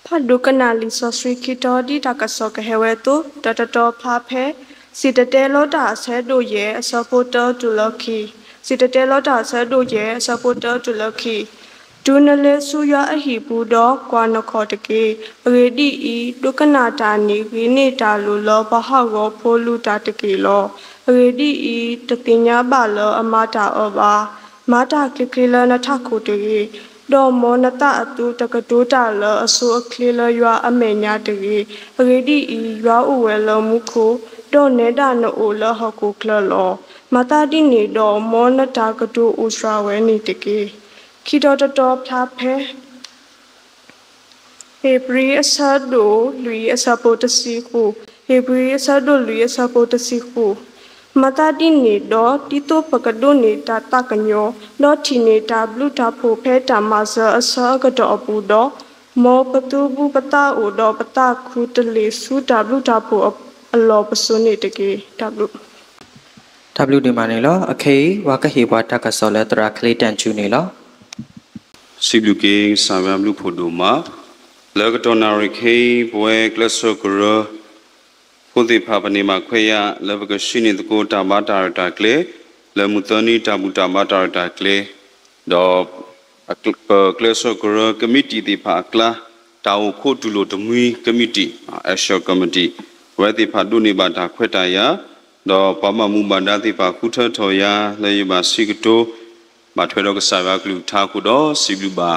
พัดดูกันนาลิซอสริคิดอดีตากสอกเฮเวตุตตตอพาเพสิตเตโลดาเซดูเยสปอร์เตอร์ตุลคีสิตเตโลดาเซดูเยสปอร์เตอร์ตุลคีดูนเลสุยาอหิบูดอกวานคอตเกเรดีอีดูกันนาตานีวินิตาลุลบะฮะโกโพลูตาตเกลอเรดีอีตติญญาบาลอมาตาอบามาตาคลิคลนทักคุตเกดอมอนตาอตุตกตูตาลอสุอคลิลยาอเมญาตเกเรดีอียาอเวลมุโคดอเนดานโอลฮกุคลลอมาตาดินีดอมอนตากตูอุสราเวนิตเกคิดอตตอพาเพเฮบรีอซาโดลุยอซาโปตซิคูเฮบรีอซาโดลุยอซาโปตซิคูมาตาดินีดอติโตปกะโดเนตาตะกะญอดอทิเนตาบลูตาโพเพตามาซาอซากะดอปูดอမောပတူဘူးပတာအိုတော့ပတာခုတလေစုတဘလူတာဖို့အလောပစုနေတကေတဘလူ W ဒီမှာနေလောအခေဝါကဟေဘွားတကဆောလဲတရာခလေးတန်ချူနေလောစီဘလူကေဆာဗမ်ဘလူဖို့ဒိုမာလောကတော်နာရခေဘွဲကလဆောကရဖို့ဒီဖာပနေမှာခွေရလဘကရှိနေတကိုတာမတာရတာကလေလမှုတနီတာဘူတာမတာရတာကလေတော့ကလဆောကရကမတီဒီဖာကလာတာဝခိုတူလိုတမီကမတီအရှောကမတီဝဲဒီဖာဒုနေပါတာခွဲတာရတော့ပမမှုဘာဒတိဖာခုထထော်ရလေယပါစီကတိုမထွေတော့ကစားရကလူထားခုတော့စီဘလူပါ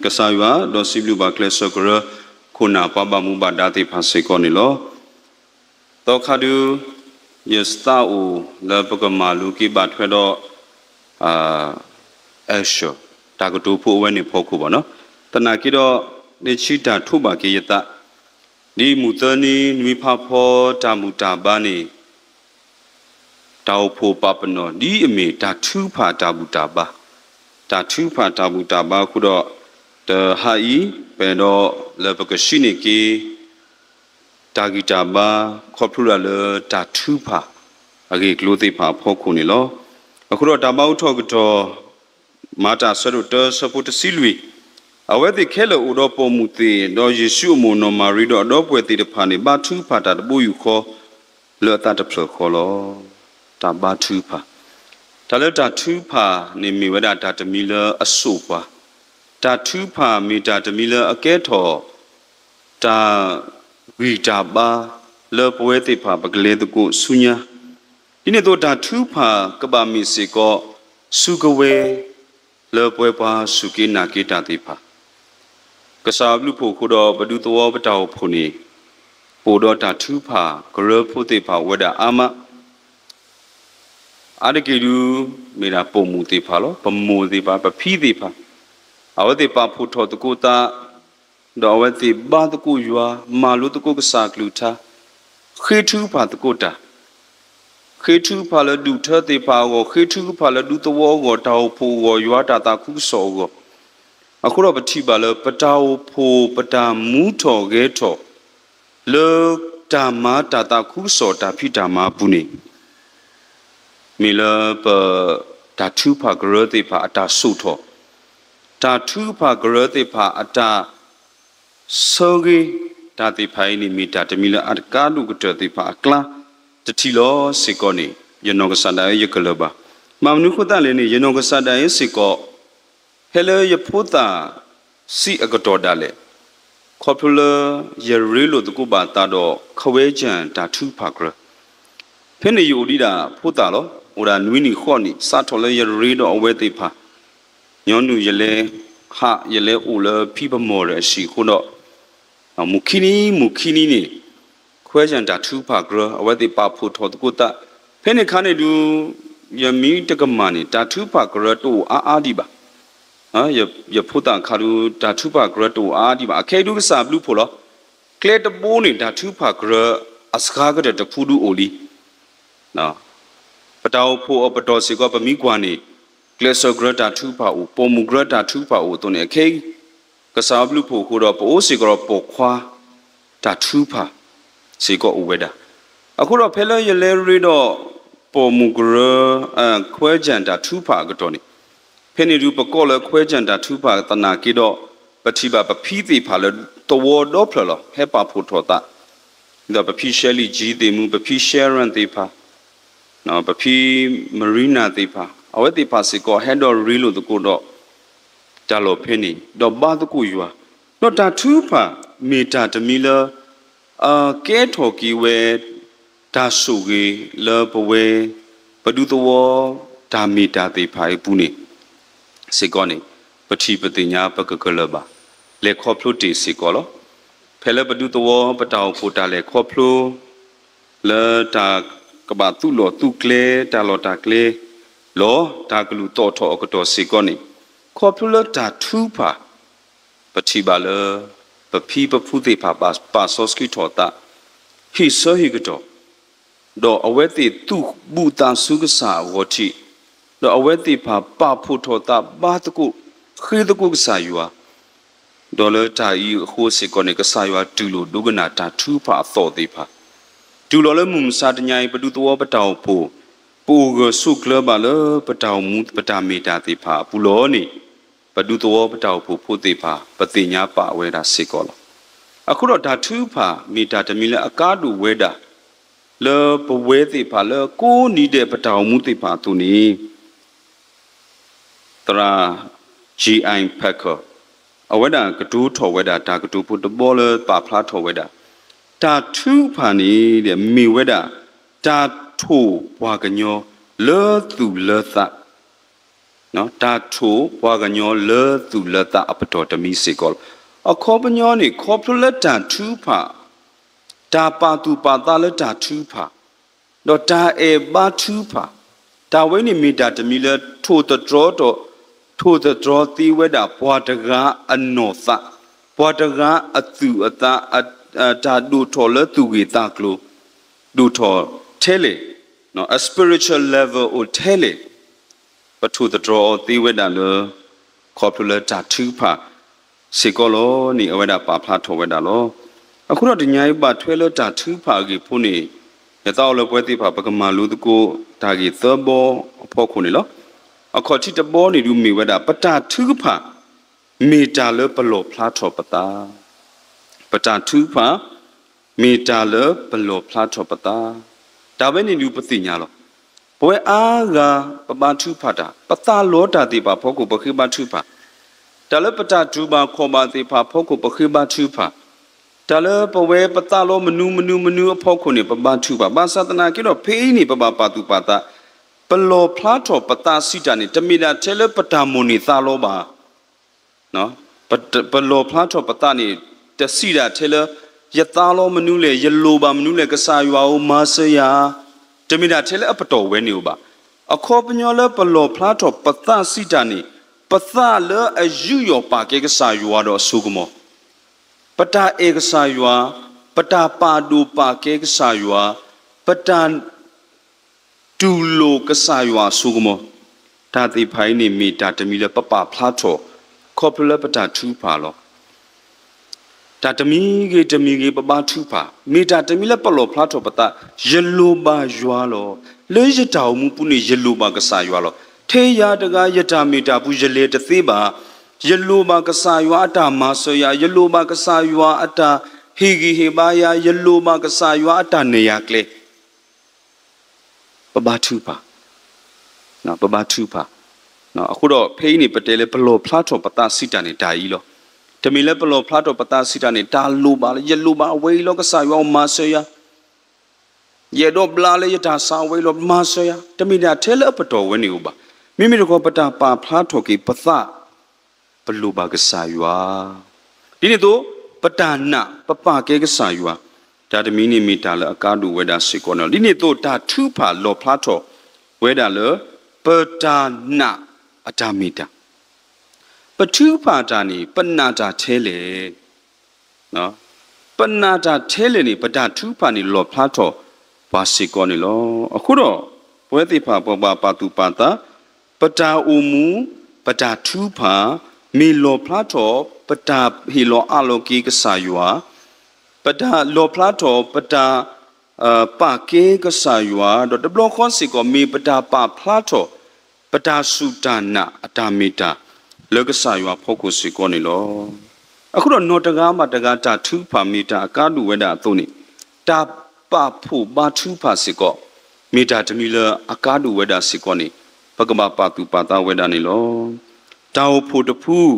ကစားရတော့စီဘလူပါကလဆောကရခုနာပပမှုဘာဒတိဖာစေကောနေလောတော့ခါဒူယစတာအိုလပကမာလူကိဘတ်ထွေတော့အရှောတာကတူဖို့ဝဲနေဖို့ခုပါနော်တနာကိတော့နေချီတာထုပါကေယတဒီမူတနီနွေဖဖောတာမူတာဘာနေတောက်ဖို့ပပနောဒီအမေတာထူဖာတာဘူတာဘာတာထူဖာတာဘူတာဘာခုတော့တဟာဤဘယ်တော့လပကရှိနေကေတာဂီတာဘာခေါပလူလာလတာထူဖာအကေကလိုသိဖာဖောခုနေလောအခုတော့တာဘောက်ထော့ကတော့မာတာဆရတစပုတစီလူအဝဲတိခဲလို့ဥတော်ပုံမူသေးတော့ယေရှုမုန်တော်မာရီတော့တော့ပွဲတိတဖာနေဘာထူဖာတာတပူယူခေါ်လောတာတဖလခေါ်လောတာဘာထူဖာတာလတာထူဖာနေမီဝဒတာတမီလအဆုပါတာထူဖာမီတာတမီလအကဲထော်တာဝီတာဘာလောပွဲတိဖာပကလေးတကုဆုညာဒီနေ့တော့တာထူဖာကဘာမီစေကောစုကဝဲလောပွဲပါစုကိနာကိတာတိဖာကစားဘလူဖို့ခုတော့ဘဒုသောပတောက်ဖို့နေပိုတော့တာထူဖာဂရဖို့တိဖာဝဒအာမအာရကေလူမေရာပုံမူတိဖာလောပမူတိဖာပဖီတိဖာအဝတိပါဖို့ထောတကုတာတော့ဝတိဘာတကုယွာမာလူတကုကစားကလူသာခေထူဖာတကုတာခေထူဖာလဒုထတိဖာကိုခေထူဖာလဒုတဝောကိုတောက်ဖို့ကိုယွာတာတာခုစောကိုအခုတော့ပတိပါလပတောက်ဖို့ပတာမူထော်ခဲထော်လောတာမာတာတာခုစောတာဖိတာမာပုနေမီလပတာထူဖာဂရတိဖာအတာဆုထောတာထူဖာဂရတိဖာအတာစောဂီတာတိဖိုင်နီမီတာတမီလအကာလူကတတိဖာအကလာတတိလောစေကောနေယနောကစဒယကလဘမမနုခတလည်းနေယနောကစဒယစေကောဟဲလေယဖုတာစီအကတော်ဒါလေခေါပလယရီလိုတကုဘာတာတော့ခဝဲချန်တာထူဖာဂရဖင်းနေယူဒီတာဖုတာလောဟိုဒါနွီနီခေါနီစာထော်လေယရီတော့အဝဲတိဖာညောနုယလေဟာယလေဦးလဖိပမောရရှိခုတော့မူခီနီနေခွဲချန်တာထူဖာဂရအဝဲတိပါဖို့ထောတကုတာဖင်းနေခါနေလူယမီတကမနေတာထူဖာဂရတော့အာဒီပါယဖုတာခါလူတာထူဖာဂရတော့အာဒီပါအခဲဒုကစားဘလူဖို့လောကလေတပိုးနေတာထူဖာဂရအစကားကတဲ့တဖူဒူအိုလီနော်ပတောက်ဖို့ပတော်စီကပမိကွာနေကလဆောဂရတာထူဖာအိုပုံမူဂရတာထူဖာအိုတုန်နေအခဲကစားဘလူဖို့ခုတော့ပိုးစီကတော့ပေါ်ခွာတာထူဖာစီကောဥဝဲတာအခုတော့ဖဲလရလဲရီတော့ပေါ်မူဂရခွဲကြံတာထူဖာကတော့နေဖဲနေလူပကောလခွဲကြံတာထူဖာတနာကိတော့ပ ฏิบัติปะพีติพาเลยตัวดอพลอให้ปาพุทธตาเดี๋ยวปะพีเชลีจีติมูปะพีเชรันติพาเนาะปะพีมารีนาติพาเอาไว้ติพาสิก็ให้ดอรีลุตะกูดอจาโลเพนีดอบาตะกูยัวนอตาทูพามีตาตะมีละแก่ทอกีเวตาสุกีเลปเวปะดูตัวตามีตาติพาปุนีสิก็นี่ปฏิปติญาปะกะกะละบาเลขอพลุติสิก็ลอเพลปะดูตัวปะตาวโพตาเลขอพลุเลตากะบะตุโลตุเกเลตาโลตาเกเลโลตากลุโตทอกะตอสิก็นี่ขอพลุเลตาทูพาปฏิบาเลปะพีปะพุติพาปาซอสกิทอตาฮิซอฮิกะตอดออเวติตุบูตาสุกษาวติดออเวติพาปาพุทโธตาบาตะกุขีตะกุกษายัวดอเลตาอีโคสิกอนิกษายัวตุโลดุกนาตาทูพาออติพาตุโลเลมุมซาตญายปะดุตัวปะตาวโพปูกสุกเลบาเลปะตาวมุปะตาเมตาติพาปุโลนี่ปะดุตัวปะตาวโพพุติพาปฏิญาปะเวดาสิกอลအခုတော့ဓာတုဖာမိတာတမီလဲအကားတူဝဲတာလေပဝဲတိဖာလေကိုနီးတဲ့ပတောင်မှုတိဖာသူနီတရာ GI Packer အဝဲတာကတူးထော်ဝဲတာဒါကတူးဖို့တဘောလေပါဖလားထော်ဝဲတာဓာတုဖာနီတဲ့မိဝဲတာဓာထုဘွားကညောလေသူလေသနော်ဓာထုဘွားကညောလေသူလေသအပတော်တမီစေကောအခေါ်ပညောနေခေါ်ပလက်တန်တူဖာဒါပါတူပါတာလက်တာတူဖာတော့ဒါအေဘာတူဖာဒါဝိနေမီတာတမီလက်ထိုတဒရောတော့ထိုတဒရောတီဝဲတာဘွာတကားအနောသဘွာတကားအသူအတာဒါဒူထော်လက်သူကြီးတာကလိုဒူထော်ထဲလေနော် a spiritual level or ထဲလေပထိုတဒရောတီဝဲတာလေခေါ်ပလက်တာတူဖာစေကောလောနီအဝဲတာပါဖလားထော်ဝဲတာလောအခုတော့ဒီညာဘထွဲလို့တာထူးဖာကြီးဖုန်နေရတော့လပွဲတိဖာပကမာလူတကိုဒါကြီးသဘောအဖို့ခုနေလောအခုတိတဘောနေလူမီဝဲတာပတာထူးဖာမီတာလပလောဖလားထော်ပတာပတာထူးဖာမီတာလပလောဖလားထော်ပတာဒါပဲနေလူပတိညာလောဘွဲအားကပပထူးဖာတာပတာလောတာတိပါဖို့ကိုပခိဘထူးဖာဒါလပတာထူးပါခေါ်ပါတိဖာဖို့ကိုပခိဘထူးဖာဒါလပဝဲပတလောမနူအဖို့ခုနေပပထုပါဘာသတနာကိတော့ဖေးနေပပပါတုပါတာပလောဖလားထောပတာစီတာနေတမီတာထဲလပတာမွန်နေသာလောပါနော်ပလောဖလားထောပတာနေတစီတာထဲလယသားလောမနူလေယလိုပါမနူလေကဆာရွာဦးမာဆယာတမီတာထဲလအပတော်ဝဲနေဦးပါအခေါ်ပညောလပလောဖလားထောပတာစီတာနေပသလအယူယောပါကေကဆာရွာတော့ဆုကမောပတာဧကဆာယွာပတာပါဒူပါကေကဆာယွာပတာတူလိုကဆာယွာဆုကမောတာတိဖိုင်းနေမီတာတမီလပပဖလားထောခေါပလပတာထူဖာလောတာတမီကေပပထူဖာမီတာတမီလပလောဖလားထောပတာယလိုပါယွာလောလေရတောင်မှုပုနေယလိုပါကဆာယွာလောထေရတကားယတာမီတာပုယလေတသေးပါယလိုပါကဆာယွာအတာမာဆယာယလိုပါကဆာယွာအတာဟီဂီဟေဘာယာယလိုပါကဆာယွာအတာနေယကလေပပထူပါနော်ပပထူပါနော်အခုတော့ဖေးနေပတဲလေဘလောဖလားထောပတာစီတာနေတာကြီးလောတမီလေဘလောဖလားထောပတာစီတာနေတာလိုပါလေယလိုပါအဝေးလောကဆာယွာမာဆယာယေတော့ဘလာလေယတာဆာဝေးလောမာဆယာတမီတာထဲလေပတော်ဝဲနေဦးပါမိမိတို့ကပတာပါဖလားထောကေပသပလူပါကဆာယွာဒီနေ့တော့ပတာနာပပကေကဆာယွာဒါတမီနီမီတာလအကားတူဝဲတာစေကောနော်ဒီနေ့တော့ဒါထူဖာလောဖလားထောဝဲတာလပတာနာအတာမီတာပထူဖာတာနီပနာတာထဲလေနော်ပနာတာထဲလေနီပတာထူဖာနီလောဖလားထောဘာစေကောနီလောအခုတော့ပွဲတိဖာပပပါတူပါတာပတာအူမူပတာထူဖာမီလောဖလားထောပတာဟီလောအလောကီကဆာယွာပတာလောဖလားထောပတာပါကေကဆာယွာတော့တဘလခွန်စီကိုမီပတာပါဖလားထောပတာစုတာနာအတာမီတာလောကဆာယွာဖို့ကိုစီကိုနေလော အခုတော့နော်တကားမှာတကားတာထူဖာမီတာကားလူဝဲတာသုံးနေတာပဖို့ဘာထူဖာစစ်ကောမီတာတမီလအကားလူဝဲတာစစ်ကောနေပကမပါတူပါတာဝဲတာနေလောတောက်ဖို့တဖူး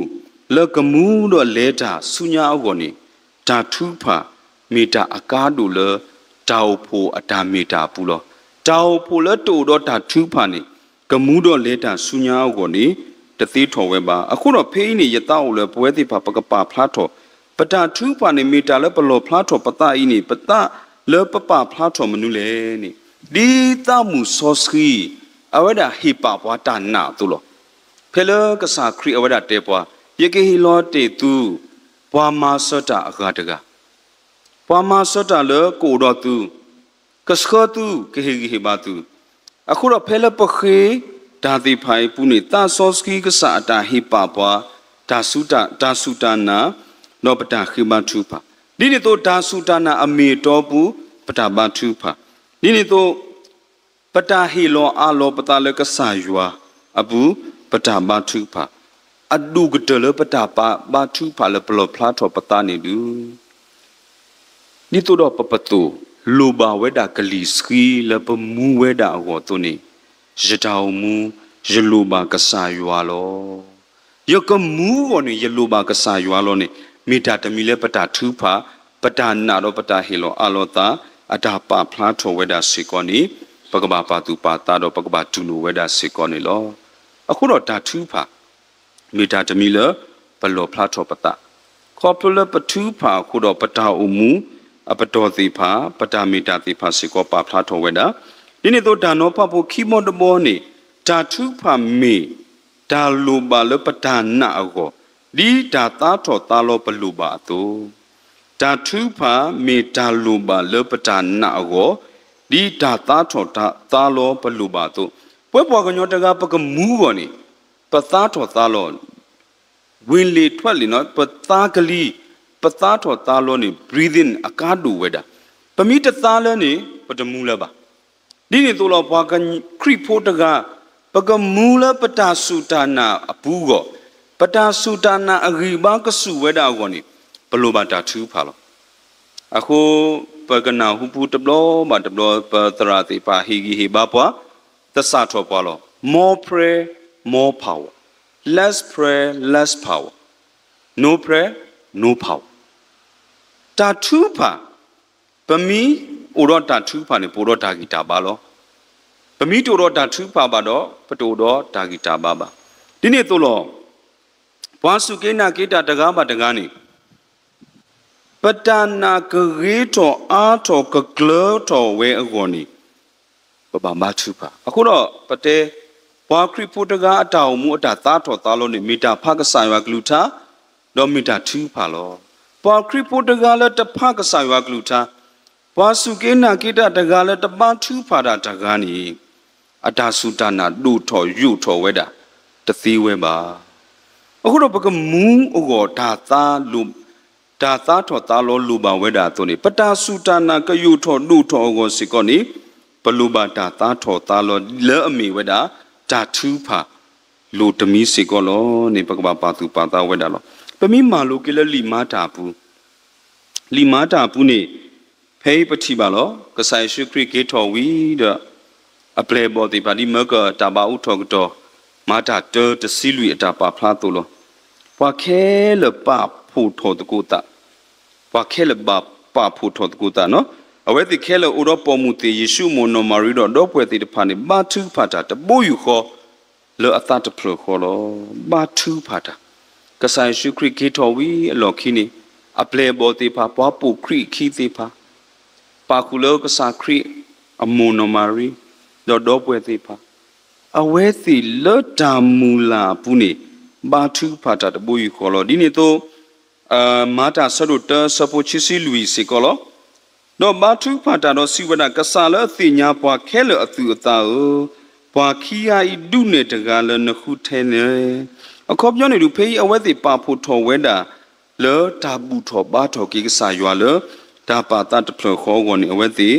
လကမှုတော့လဲတာဆုညာအောက်ကောနေတာထူဖာမီတာအကားလူလတောက်ဖို့အတာမီတာပူလောတောက်ဖို့လတူတော့တာထူဖာနေကမှုတော့လဲတာဆုညာအောက်ကောနေတသေးထော်ဝဲပါအခုတော့ဖေးနေရတောက်လဲပွဲတိဖာပကပါဖလားထော်ပတာထူပါနေမီတာလဲပလောဖလားထော်ပတာအင်းနေပတာလဲပပဖလားထော်မနုလဲနေဒီတမှုဆောစခီအဝဒဟိပပွားတာနာတူလောဖဲလကစားခရီအဝဒတေပွားယေကေဟီလောတေတူပွားမာစတာအဂါတကပွားမာစတာလဲကိုတော့တူကစခတူကေဟီဟိဘာတူအခုတော့ဖဲလပခေဒါတိဖိုင်ပူနေတာဆောစကီကစားတာဟိပပွားဒါစုတာနာနောပတာခိမထူပါဒီနေ့တော့ဒါစုတာနာအမေတော်ပူပတာဘထူပါဒီနေ့တော့ပတာဟီလောအာလောပတာလကဆာယွာအပူပတာဘထူပါအဒုကတလပတာပါဘထူပါလပလောဖလာထောပတာနေလူဒီတော့ပပတူလိုဘာဝဲတာကလီစကီလပမူဝဲတာဟောတုန်ရတောင်မူရလိုဘာကဆာယွာလောယကမူကောနေရလိုဘာကဆာယွာလောနေမိတာတမီလဲပတာထူဖာပတာနာတော့ပတာဟီလောအလောတာအတာပါဖလားထောဝဲတာစီကောနေပကဘာပါတူပါတာတော့ပကဘာတူနိုဝဲတာစီကောနေလောအခုတော့တာထူဖာမိတာတမီလဲဘလောဖလားထောပတာခေါပလပထူဖာခုတော့ပတာအမူအပတော်သေးဖာပတာမိတာသေးဖာစီကောပါဖလားထောဝဲတာဒီနေ့တော့ဒါနောဖဖို့ခီမောတဘောနေတာထူဖာမေဒါလိုပါလပတာနာအောဒီဒါသားထော်သားလောပလူပါတူဒါထူဖာမေဒါလိုပါလပတာနာအောဒီဒါသားထော်သားလောပလူပါတူပွဲပေါ်ကညောတကပကမူးကောနေပသားထော်သားလောဝင်လေထွက်လေနော်ပသားကလေးပသားထော်သားလောနေ breathing အကားတူဝဲတာပမိတသားလဲနေပတမူးလဲပါဒီနေ့တို့လောဘွားကခရိဖို့တကပကမူလပတာစုတာနာအပူးကောပတာစုတာနာအဂိဘာကစုဝဲတာကောနေဘလိုပါတာထူဖာလောအခုပကနာဟုပူတဘလောမတဘလောပတရာတိပါဟီဂီဟီဘာပွားသစထောပွားလော more prayer more power less prayer less power no prayer no power တာထူဖာပမီဥရောတာထူဖာနေပိုရောတာဂီတာပါလောပမီတိုရောတာထူဖာပါတော့ပတိုတော့တာဂီတာပါဒီနေ့တို့လောဘွားစုကိနာကိတာတကားပါတကားနေပတနာကရေတော်အားတော်ကကလောတော်ဝဲအကောနေပပမထူပါအခုတော့ပတဲဘွားခရိဖို့တကားအတောင်မူအတာသားတော်သားလုံးနေမီတာဖကဆိုင်ဝါဂလူတာတော့မီတာထူပါလောဘွားခရိဖို့တကားလည်းတဖကဆိုင်ဝါဂလူတာဘွားစုကိနာကိတာတကားလည်းတပန်းထူပါတာတကားနေအတာစုတနာဒုထော်ယူထော်ဝဲတာတသီးဝဲပါအခုတော့ပကမူးအောဒါသားလူဒါသားထော်သားလောလူပါဝဲတာသူနေပတာစုတနာကယူထော်ဒုထော်အောစီကောနေပလူပါဒါသားထော်သားလောလဲအမီဝဲတာဒါထူးဖာလူတမီစီကောလောနေပကပါပါသူပါသားဝဲတာလောပမီမာလူကလလီမာတာဘူးနေဖေးပတိပါလောကဆိုင်ရှုခရိကေထော်ဝီတော့အပလေဘောတိပါဒီမကတဘာဥထော်ကတော့မာတာတစီလူအတာပါဖလားတူလောပွားခဲလပဖို့ထော်တကူတာပွားခဲလပဖို့ထော်တကူတာနော်အဝဲတိခဲလဥရောပေါ်မူတေယေရှုမိုနိုမာရီတော့ပွဲတိတဖာနေဘာတူဖာတာတပိုးယူခေါ်လောအသတ်တဖလခေါ်လောဘာတူဖာတာကဆိုင်ရှုခရိကေထော်ဝီအလော်ခီနေအပလေဘောတိဖာပွားပူခရိခီတိဖာပါကူလောကစာခရိအမိုနိုမာရီတော့ပွဲတိဖာအဝဲစီလော့တာမူလာပူနေဘာထူဖာတာတဘူယူခေါ်လို့ဒီနေ့တော့မာတာဆရုတစပိုချီစီလူစီခေါ်လို့တော့ဘာထူဖာတာတော့စီဝဒကဆာလအသိညာပွားခဲလအသူအသားပွားခီယာဤဒုနေတကလနခုထဲနေအခုပြောနေလူဖေးအဝဲစီပါဖို့ထော်ဝဲတာလောတာဘူးထော်ဘာထော်ကိကဆာရွာလောဒါပါတာတဖလခေါ်ကုန်နေအဝဲစီ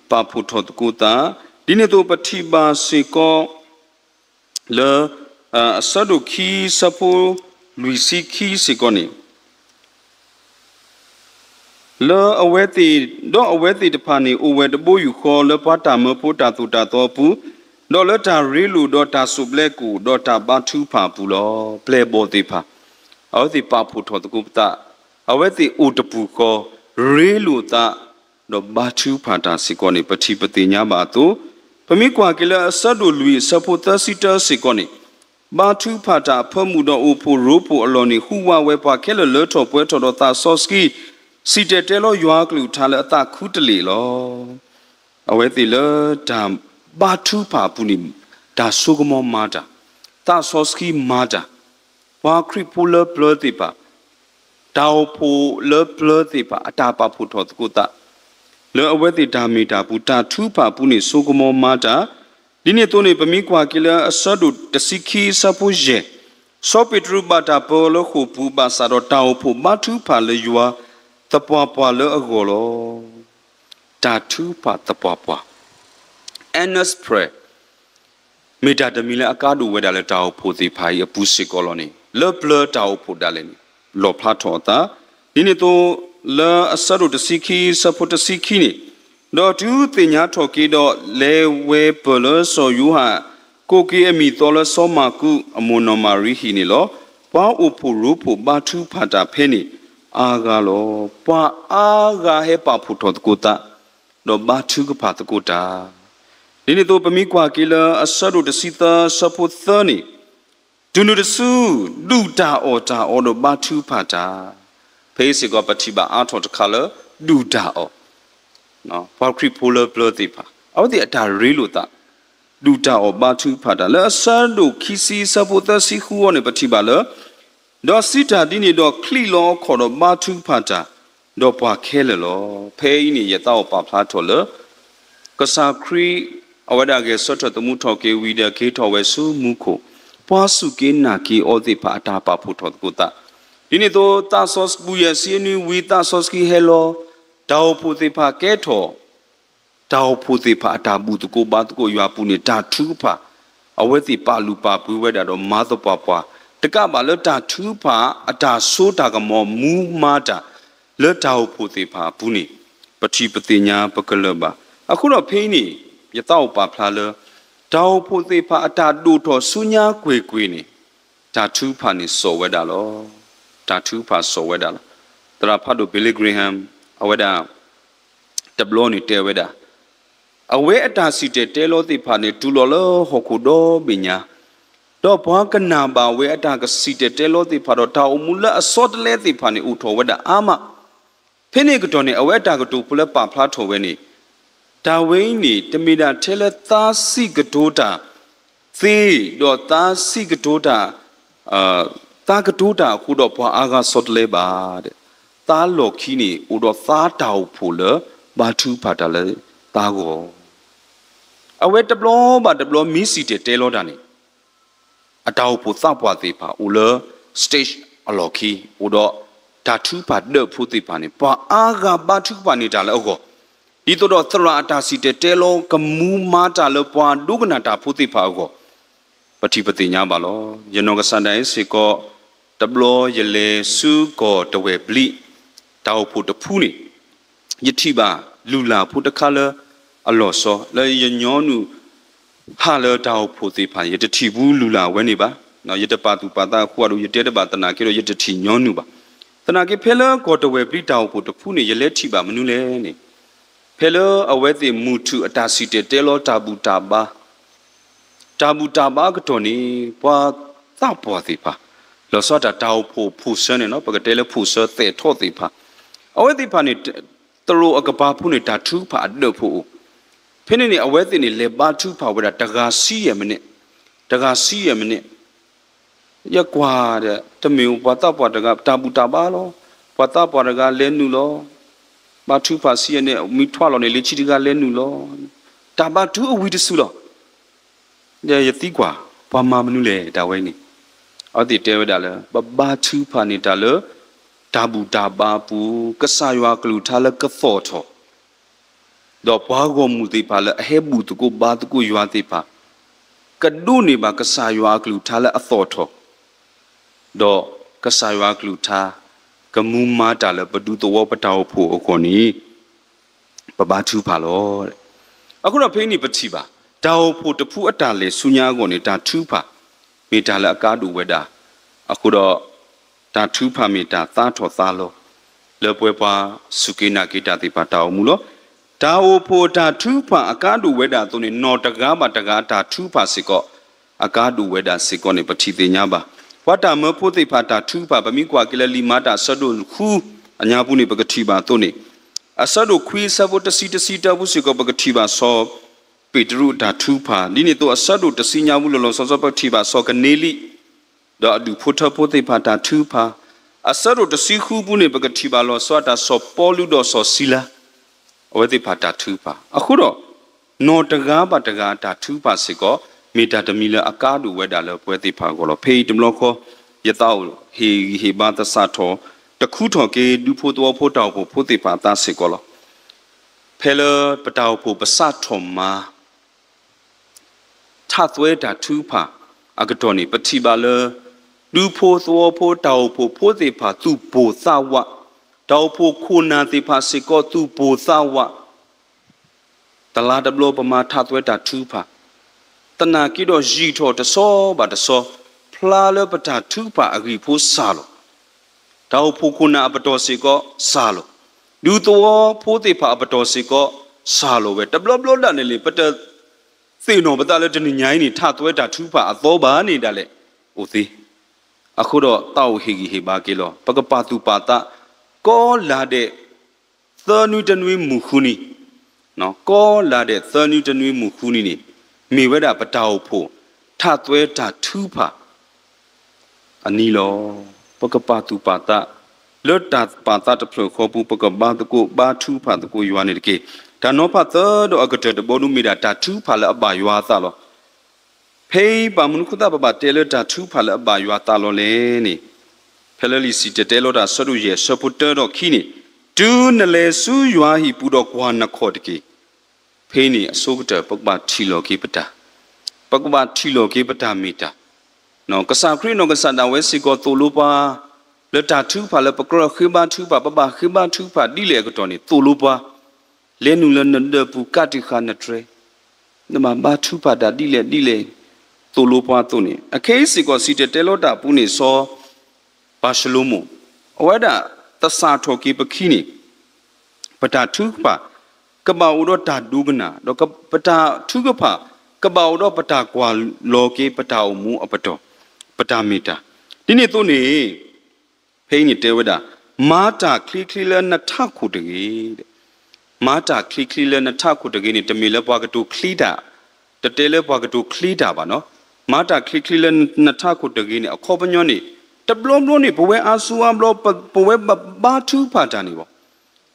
ပါဖို့ထော်တကူတာဒီနေ့တော့ပတိပါစီကောle sadu ki sapo luisi ki sikoni le aweti do aweti de pani uwe de boyu kho le pata me pota tuta to pu do le ta rilu do ta suble ku do ta batu pa pu lo ple bo ti pa aweti pa pu tho ku ta aweti u de pu kho rilu ta do batu pa ta sikoni pati pati nya ba tu pami kwa ke le asadu lui sapota sita sikoni batu pa ta phamu do u pu ro pu aloni huwa we pa ke le tho pwe tho do ta soski si te te lo ywa klu tha le ata khu tli lo awe ti le da ba thu pa pu ni da so ko mo ma da ta so ski ma da wa kri pu le plo ti pa da o pu le plo ti pa ata pa pu tho ku ta le awe ti da mi da pu ta thu pa pu ni so ko mo ma da di ni to ni pa mi kwa ki le asa du ta si ki sa pu je so petru ba ta po lo khu pu ba sa ro ta o pu ba thu pa le ywa tapwa pwa le agolo tatu pa tapwa pwa endless prayer meta de mile akadu weda le taw photi phai apu sikoloni le ple taw phodale ni lo phla thota ni to le asaru de sikhi saput sikhi ni do tu tinya thoki do le we polo so yu ha ko ki ami to le so ma ku amono mari hi ni lo pa upu rupu ba thu phata phe ni aga lo pa aga he pa phu tho ku ta do ba thu ka pha ku ta ni to pa mi kwa ki la asaru de sita saput thani dunu de su du ta o do ba thu pha ta phe si ko pati ba a tho ta khala du ta o no pa kri polar blur ti pha aw ti ata re lo ta du ta o ba thu pha ta la asaru khisi saput ta si khu o ne pati ba la do sita di ni do kli lo kho do ba thu pha ta do pa khe le lo phe ni ya ta o pa phla tho le ka sa kri awada ge so tho mu tho ke wi de ke tho we su mu kho pa su ke na ki o ti pha ta pa phu tho ku ta di ni to ta sos bu ye si ni wi ta sos ki hello da o phu ti pha ke tho da o phu ti pha ta bu tu ko ba tu ko ywa pu ni da thu pha awe ti pa lu pa pu we da do ma to pa paတကပါလတာထူပါအတာဆိုတာကမောမူမာတာလတာဖို့သေးပါဘူးနေပတိပတိညာပကလပါအခုတော့ဖိနေရတော့ပါဖလားလတောက်ဖို့သေးပါအတာဒူတော်ဆုညာကွေကွေနေတာထူပါနေစောဝဲတာလောတာထူပါစောဝဲတာတရာဖတ်တို့ဘီလီဂရီဟမ်အဝဲတာတဘလောနေတဲဝဲတာအဝဲအတာစီတဲလောသေးပါနေတူလောလဟခုတော့ပညာတော့ဘာကနာပါဝဲအတာကစီတဲလောတိဖာတော့တာအမူလအစောတလဲတိဖာနေဥထောဝဲတာအာမဖိနေကတော်နေအဝဲတာကတူဖလပါဖလားထောဝဲနေတာဝိနေတမီတာထဲလဲသားစီကတိုးတာသေတော့သားစီကတိုးတာတာကတိုးတာခုတော့ဘာအာကစောတလဲပါတဲ့သားလော်ခီနေဥတော့သားတောက်ဖို့လဘာထူဖာတာလဲသားကိုအဝဲတဘလောမီစီတဲလောတာနေအတောက်ဖို့သပွားသေးပါဦးလ stage အလော်ခီဦးတော့ဓာတုပါဒဖို့သေးပါနေပါအာဂဘာတုပါနေတာလဲအောဒီတော့သရအတာစီတဲလောကမူမာတာလပွားဒုကနာတာဖို့သေးပါအောပတိပတိညာပါလောယနောကစန်တိုင်းစေကောတဘလောယလေစုကောတဝဲပလိတောက်ဖို့တဖူးနေယတိပါလူလာဖို့တခါလအလောစောလေယညောနုဟာလတောက်ဖို့သေးပါယတတိဘူးလူလာဝဲနေပါနော်ယတပါသူပါတာခုအရယတဲတပါတနာကေရယတတိညောနုပါတနာကေဖဲလကောတဝဲပလိတောက်ဖို့တဖူးနေယလဲတိပါမနုလဲနေဖဲလအဝဲတိမူထုအတာစီတဲလောတာဘူးတာပါတာဘူးတာပါကတော်နေပွာသပွားသေးပါလောစောတာတောက်ဖို့ဖူဆန်းနေနော်ပကတဲလဖူဆတဲ့ထော့သေးပါအဝဲတိပါနေတရိုအကပါဖူနေတာထူးပါတော့ဖို့ဖိနေနေအဝဲတင်နေလေပါထူဖာဝဒတကာစီရမနဲ့တကာစီရမနဲ့ရကွာတဲ့တမင်ဘာတာပွားတကတာဘူးတာပါလောဘာတာပွားတကလဲနုလောဘာထူဖာစီရနဲ့မိထွားလောနေလေချီတကလဲနုလောတာဘာထူအဝီတဆူလောရတိကွာဘာမှမနုလေဒါဝဲနေအော်ဒီတဲဝဒါလဲဘာထူဖာနေတာလဲတာဘူးတာပါပူကဆာရွာကလူထားလဲကဖော်ထောတော့ဘာကိုမူတိပါလဲအဟဲဘူးတကိုဘာတကိုရွာတိပါကဒုနေပါကဆာရွာကလူထားလဲအသောထောတော့ကဆာရွာကလူထား กมูมาตาละปดูตัวปะตาวผู้อคนนี้ปะบาทูพาโลအခုတော့ဖိနေပတိပါတောက်ဖို့တဖူအတာလေဆုညာကုန်နေတာထူးဖာမိတာလည်းအကားတူဝဲတာအခုတော့ဒါထူးဖာမိတာသားထော်သားလို့လေပွဲပွားစုကိနာကိတာတိပါတောက်မူလို့ဒါအိုဖို့ဒါထူးဖာအကားတူဝဲတာသူနေနော်တကားပါတကားဒါထူးဖာစစ်ကောအကားတူဝဲတာစစ်ကောနေပတိတင်ညာပါဝတ္တမဖို့တိဖာတာထူးဖာဗမိကွာကလလီမာတာဆတ်တို့ခူအညာဘူးနေပကတိပါသူနေအဆတ်တို့ခွေးဆဖို့တစီတဘူးစစ်ကောပကတိပါဆောပေတရုဒါထူးဖာဒီနေ့တော့အဆတ်တို့တစီညာဘူးလောလောဆောပကတိပါဆောကနေလီတော့အဒူဖို့ထဖို့တိဖာတာထူးဖာအဆတ်တို့တစီခူဘူးနေပကတိပါလောဆောတာဆောပေါ်လူတော့ဆောစီလာအဝဲတိဖာတာထူးဖာအခုတော့နော်တကားပါတကားတာထူးဖာစစ်ကောမေတာတမီလအကားတူဝဲတာလောပွဲတိဖာကောလောဖေးတမလောခောယတောဟေဘာတဆာထောတခုထောကေဒူဖို့တော်ဖို့တောက်ဖို့တိဖာတာစစ်ကောလောဖဲလပတောက်ဖို့ပစထောမာထသွဲတာထူးဖာအကတော်နေပတိပါလဒူဖို့သောဖို့တောက်ဖို့တိဖာသူပိုသဝတောက်ဖို့ခုနာတိဖာစစ်ကောသူပိုသဝတလာဒဘလပမာထသွဲတာထူးဖာတနာကိတော့ရီထောတဆောပါတဆောဖလာလပတာထူးဖာအဂီဖို့ဆာလောတောက်ဖို့ခုနာပတော်စစ်ကောဆာလောဒူတော်ဖို့တိဖာပတော်စစ်ကောဆာလောပဲတဘလဘလလာနေလေပတသေနော်ပတလည်းတနညိုင်းနေထသွဲတာထူးဖာအသောပါနေတာလေအိုသေးအခုတော့တောက်ဟေဂီဟေဘာကေလောပကပါတူပါတာကောလာတဲ့သနုတနွေမူခုနီနော်ကောလာတဲ့သနုတနွေမူခုနီနေမိဝဲတာပတောက်ဖို့ထသွဲတာထူးဖာအနီလောပကပါတူပါတာလွတ်တာပါတာတဖလခေါ်ပူပကဘာတကိုဘာထူးဖာတကိုယွာနေတကေဒါနောဖတ်တော့အကတဲ့ဘောနုမီတာတာထူးဖာလအဘာယွာသလောဖေးပါမုန်ခုတာပပတဲလတာထူးဖာလအဘာယွာသလောလေနေဖဲလလီစီတဲလောတာဆရူရဲ့ဆပူတာတော့ခီနေဒူးနလေဆူယွာဟီပူတော့ကွာနခေါ်တကေဖေးနေအစိုးကတပကဘာထီလောကေပတာပကဘာထီလောကေပတာမီတာနော်ကစားခရီနော်ကစားတာဝဲစီကောတူလိုပါလတာထူးဖာလပကရခိဘာထူးပါပပခိဘာထူးဖာဒီလေကတော့နေတူလိုပါလဲနူလနဒပူကတိခါနထရေနမဘာထူးဖာတာဒီလေတူလိုပါတူနေအခဲစီကောစီတဲလောတာပူနေစောဘာရှလိုမိုအဝဒတဆာထောကေပခိနေပတာထူးဖာကဘာဥတော့တာဒုကနာတော့ပတာထူးကဖာကဘာဥတော့ပတာကွာလောကေပတာအမှုအပတော်ပတာမီတာဒီနေ့သူနေဖိနေတဲဝဒမာတာခလီခလီလနထခုတကြီးတဲ့မာတာခလီခလီလနထခုတကြီးနေတမီလပွားကတူခလီတာတတဲလပွားကတူခလီတာပါနော်မာတာခလီခလီလနထခုတကြီးနေအခေါ်ပညောနေတဘလုံးလုံးနေဘဝဲအာဆူအဘလဘဝဲဘာထူဖာတာနေပေါ့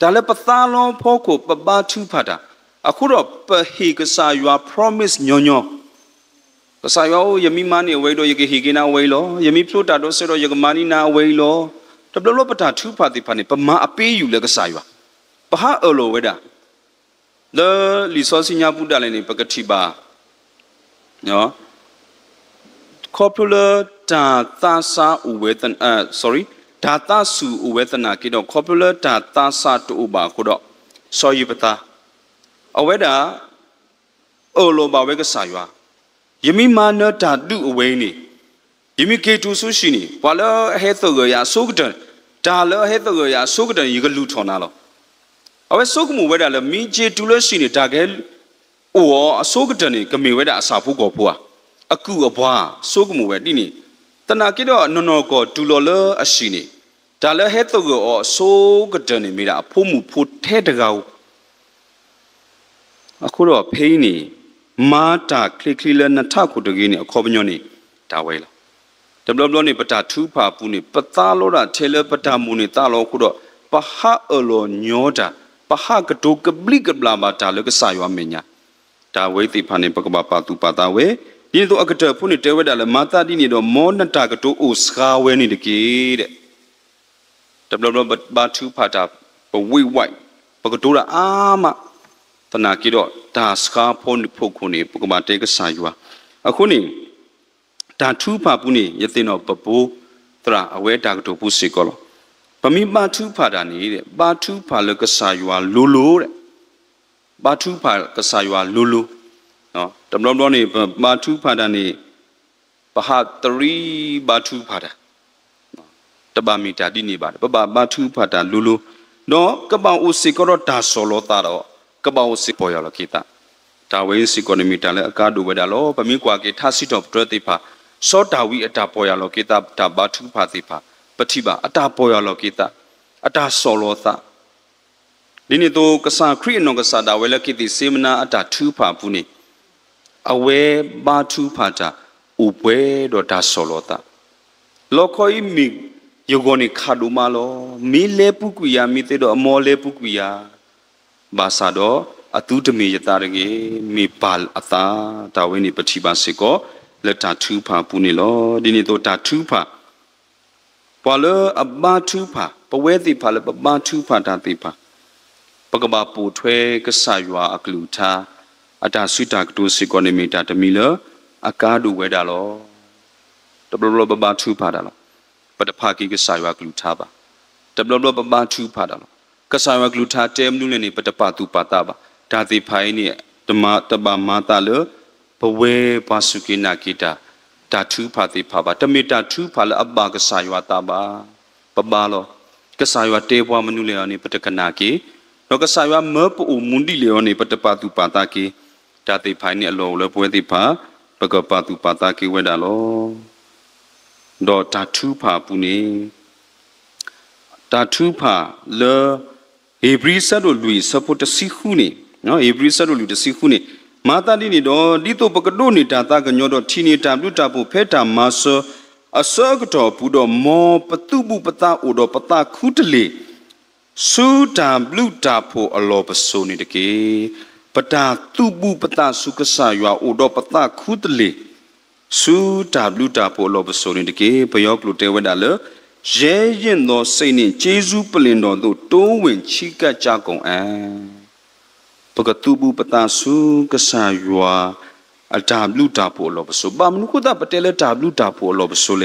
ဒါလည်းပသားလုံးဖို့ကိုပဘာထူဖာတာအခုတော့ပဟေကစာယွာ promise ညောညောကစားယောယမီမနီဝဲတော့ယကေဟီကေနာဝဲလောယမီဖလိုတာတော့ဆရောယကမာနီနာဝဲလောတဘလလောပတာထူဖာတိဖာနေပမာအပေးယူလဲကစားယောပဟာအလောဝဲတာလေလီစောစညာပုဒ္ဒလည်းနေပကတိပါနော် popular data sa uwetan sorry data su uwetana kido popular data sa to uba kodo so yipata aweda olo ba we ka sa ywa yimi mana da du away ni yimi ke tu su shi ni wala he to ya so gdan da lo he to ya so gdan yi ga lu thon na lo awe so mu we da le mi je tu lo shi ni da ge o so gdan ni ka mi we da asa phu ko phu a aku abwa so mu we di ni tana kido no no ko tu lo lo a shi ni da lo he to go so gdan ni mi da phu mu phu the da ga aku ro phei niမာတာခလီခလီလနထခုတကြီးနေအခေါ်ပညောနေဒါဝဲလာတဘလဘလနေပတာထူဖာပူနေပသားလောတာထဲလပတာမူနေတာလောခုတော့ပဟအလောညောတာပဟကတုကပလိကပလာမာတာလကဆာယောမညာဒါဝဲတိဖာနေပကပပါတူပါတာဝဲဒီတော့အကတဖုန်တဲဝဲတာလေမာတာဒီနေတော့မောနတာကတုအိုစခါဝဲနေတကြီးတဲ့တဘလဘလဘာထူဖာတာပဝိဝိုက်ပကတုရာအာမတနာကိတော့ဒါစကားဖုန်ဖုတ်ခုနေပကမာတေကဆာယွာအခုနေဒါထူးဖာပူနေယသိနောပပူတရာအဝဲတာကတုပုစီကောလောပ ปมีบาทุพาดานี่เดบาทุพาเลกษายัวลูลูเดบาทุพากษายัวลูลูเนาะตำรวจนี่บาทุพาดานี่ปะหาตรีบาทุพาดาตบามีตาดินี่บาบาทุพาดาลูลูเนาะกะบาอุสิกรตาโซโลตาโรกะบาอุสิปอยาลกิตาตาเวสิกอนิมิตาเลอากาดูเวดาโลปมีกว่าเกทัสิตอบตรติพาโซดาวิอตาปอยาลกิตาตาบาทุพาติพาปฏิบาอตาปอยาลกิตาอตาโซโลตาดินี่โตกษาครีนองกษาดาเวลกิติเสมนาอตาทุพาปุนีอเวบาทุพาตาอุเวดตาโซโลตาโลคอยมียกนิขาดูมาโลมีเลปุกุยามีเตโดอโมเลปุกุยาบาซาโดอตุตมียตารงมีปาลอตาตาเวนิปฏิบาสิโกเลตาทุพาปุนีโลดินี่โตตาทุพาปอเลอบาทุพาปเวติพาเลบาทุพาตาติพาปกบาปูทเวกษายัวอักลุธาอตาสุตากตุสิโกนิมิตาตมีเลอากาดูเวดาโลตบลบบาทุพาดาโลปตภากิกษายัวอักลุธาบาตบลบบาทุพาดาโลกษายัวอักลุธาเตมนุเลนิปตปาตุปาตาบาตาติภายนี่ตบามาตาเลปเวปาสุกินากิตาตาทุพาติภาบาตมิตาทุพาเลอับบากษายัวตาบาปบาโลกษายัวเตปวามนุเลอนิปตกนากินกษายัวเมปอุมุนดิเลอนิปตปาตุปาตากิตาติภายนี่อโลเลปเวติภาปกปาตุปาตากิเวดาโลดอตาทุพาปุนีตาทุพาเลเฮบรีซัดลุยสปุตสิขุนีเนาะเฮบรีซัดลุยตสิขุนีมาตาดินี่ดอดิโตปกโดนี่ตาตากญอดอทีนี่ตาบลุตาปุเพตามาสอสกตอปุดอมอปตุบุปตาอุดอปตาคุตเลสุตาบลุตาปุอโลปโซนี่ตะเกปตาตุบุปตาสุกษายัวอุดอปตาคุตเลสุตาบลุตาปุอโลปโซนี่ตะเกปยอกลุเตเวดาเลเยยินโนเซนิเจซูปลินโนตุโตวินชิกะจากงอัปกตุบุปตาสุกษายัวอัตาบลุตาปุอโลปโซบามนุคุตาปเตเลตาบลุตาปุอโลปโซเล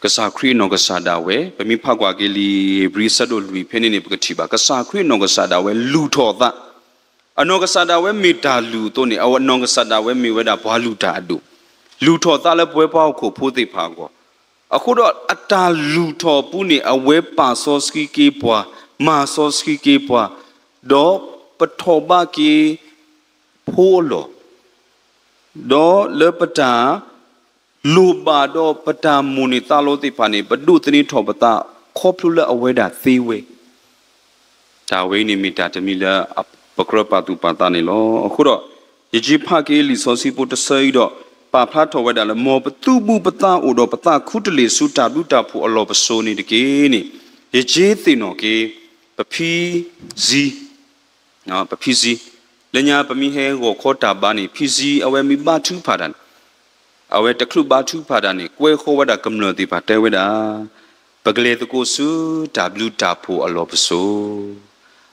กษาครีนองกษาดาเวปมีภาคว่าเกลีบริษัทโดลุยเพนินิปกติบากษาครีนองกษาดาเวลูทอตาอนองกษาดาเวมีตาลูโตนี่อวนองกษาดาเวมีเวดาบาลูตาดูลูทอตาเลปเวปาโคโพติภาโกအခုတော့အတာလူထော်ပူနေအဝဲပါစောစကီကေပွားမာစောစကီကေပွားဒေါ်ပထောဘကီဖိုးလောဒေါ်လေပတာလူပါဒေါ်ပတာမူနီတာလို့တိဖာနေဘဒုတနီထော်ပတာခေါပလူလအဝဲတာသေးဝဲတာဝဲနေမီတာတမီလပကရပတူပတာနေလောအခုတော့ယကြီးဖကေလီစောစီပိုတဆိတော့ปาพลาทวดาละมอปตุบุปตาอุดปตาคุตเลสุตาลุตาผู้อลอปโซนี่ตะเกนี่เยเจติโนเกปะพีซีเนาะปะพีซีเลญาปะมีเฮโกขอตาบานี่พีซีอเวมีบาทุพาดันอเวตะคลุบาทุพาดันนี่กวยขอวดากำเนิดติปาเตเวดาปะกเลตะโกสุตาลุตาผู้อลอปโซ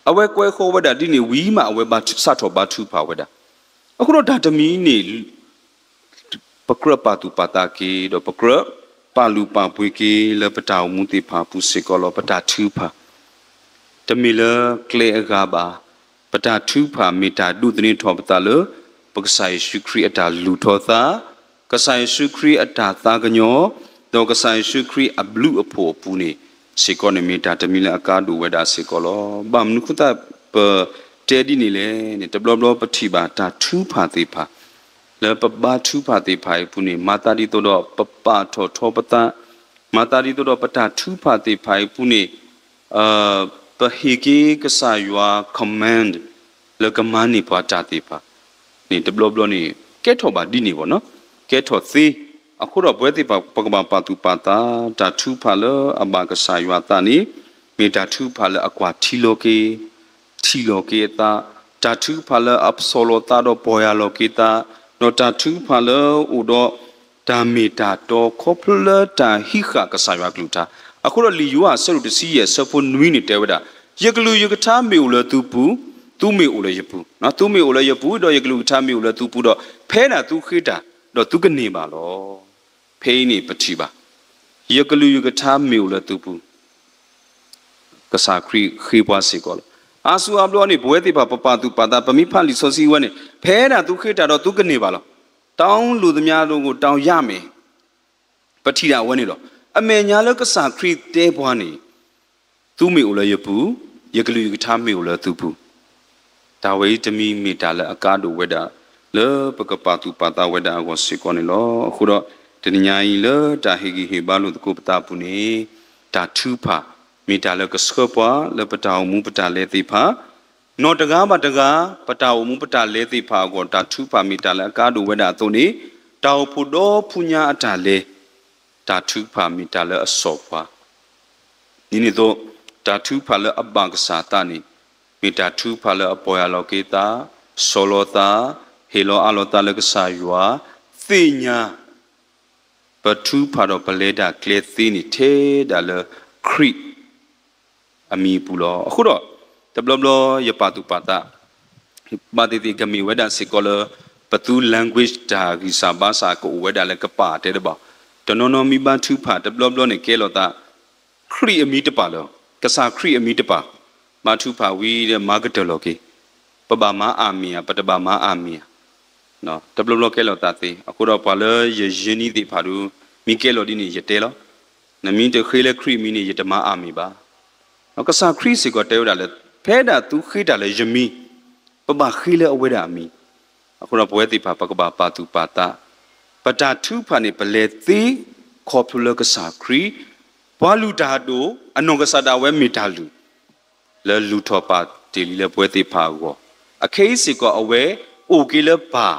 อเวกวยขอวดาดินี่วีมาอเวบาทุสัทบาทุพาเวดาအခုတော့ဒါတမီนี่ปกรปาตุปาตากีดปกรปาลูปาปุยกีเลปตาวมุติภาปุสิกอลปตาทุภาตมิเลเคลอกาบาปตาทุภามิตาดุตนิทอปตาเลปกไซสุครีอตาลูทอตากไซสุครีอตาตากญอดอกไซสุครีอบลูอโพปูนีสิกอนิมิตาตมิเลอากาดูเวดาสิกอลบามนุคุตาเปเตดินี่เลนี่ตบลบปฏิบาตาทุภาติภาเลปบาทุพาติภายปุนีมาตาดิโตดอปปาทอทอปตามาตาดิโตดอปตาทุพาติภายปุนีปะหิกีกษายัวคอมมานด์เลกมานิปาจาติภานี่ตบลบลนี่แกทอบาดินี่บ่เนาะแกทอซีအခုတော့ဘွဲတိပကဘာပါတူပါတာတာထုဖာလအဘာကဆာယဝတာနီမေတာထုဖာလအကွာထီလိုကေတာတာထုဖာလအပဆိုလိုတာတော့ပေါ်ရလိုကေတာနော်တာထုဖာလဥတော့ဒါမေတာတော့ခေါပလတာဟိခကဆာယဝကလူတာအခုတော့လီယူဟာဆရုတစီရဲ့ဆဖို့နွီးနေတဲဝဒယကလူယကထားမေဦးလသူပူသူမေဦးလယပူနော်သူမေဦးလယပူတော့ယကလူထားမေဦးလသူပူတော့ဖဲတာသူခိတာတော့သူကနေပါလောဖေးနေပတိပါယ ยกลุยกระทามิวละตุปูกษาครีบวาสิกอลอาสูอับล้อนี่บวยติปะปะตุปะตาปมิพันลิโซซีวะนี่แพ้น่ะตุခေตาတော့ตุကနေပါလားတောင်းလူသမျှလုံးကိုတောင်းရမယ်ပတိတာဝဲနေတော့အမေညာလကစာခရီတဲဘွားနေသူမေဦးလရပူယကလူကထားမေဦးလသူပူဒါဝေတမီမီတာလအကားတို့ဝဲတာလေပကပတူပတာဝဲတာကိုစေကောနေလောအခုတော့တဏညာကြီးလေတာဟီဂီဟေဘာလို့တကူပတာပူနေတာထူဖာမီတာလကစခပွားလေပတာမူပတာလေတိဖာနော်တကားမတကားပတာမူပတာလေတိဖာကိုတာထူဖာမီတာလအကားတို့ဝဲတာသုံးနေတောက်ဖို့တော့ဖူညာအတာလေတာထူဖာမီတာလအစောပွားဒီနေ့တော့တာထူဖာလအဘန်ကစားတာနေမီတာထူဖာလအပေါ်ရလောကေတာဆောလောတာဟေလောအလောတာလကစားယွာသိညာပထူဖာတော့ပလေတာကလေသီနီထေဒါလခရီအမီပူလောအခုတော့တဘလဘလရပါတူပါတာဘာတိတိကမီဝဒစီကောလပတူ language တာဂီစာဘာစာကိုဝဒလည်းကပါတဲ့တော့တနော်နော်မီဘာထူဖာတဘလဘလနဲ့ကဲလောတာခရီအမီတပါလောကစားခရီအမီတပါမထူဖာဝီတဲ့မာကတလောကေပပမာအာမီယာပတပမာအာမီယာနော်တဘလဘလကဲလောတာတေအခုတော့ပါလေယင်းနီတိဖာဒူမီကဲလောဒီနေရတဲလောနမင်းတခေလေခရီမီနေရတမအာမီပါနောက်ကစားခရီစီကတဲရတာလေဖဲတာသူခိတာလေယမီပပခိလေအဝဲတာမီအခုတော့ဘွဲတိဖာပကပပါတူပါတာပတာထူဖာနေပလေသေးခေါ်ဖလကစားခရီဘွာလူတာတို့အနုကစားတာဝဲမီတာလူလေလူထောပါတီလီလေဘွဲတိဖာကိုအခေးစီကအဝဲအိုကေလေပါ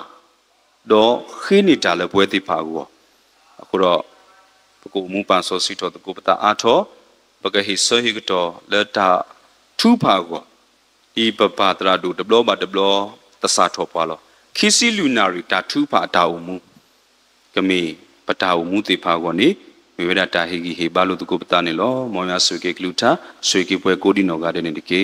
တော့ခိနေတာလေဘွဲတိဖာကိုအခုတော့ပကူမူပန်ဆိုစီတော်တကူပတာအားထောပကဟိဆဟိကတော့လက်တာထူဖာကိုဒီပပတရာတို့တဘလောပါတဘလောတဆာထောပွားလောခီစီလူနာရီတာထူဖာတာအုံမူကမေပတာအုံမူတိဖာကိုနေမေဝဒတာဟိဂီဟေဘာလို့တကူပတာနေလောမောင်ရဆွေကေကလူတာဆွေကေပွဲကိုဒီနောကတဲ့နေတကေ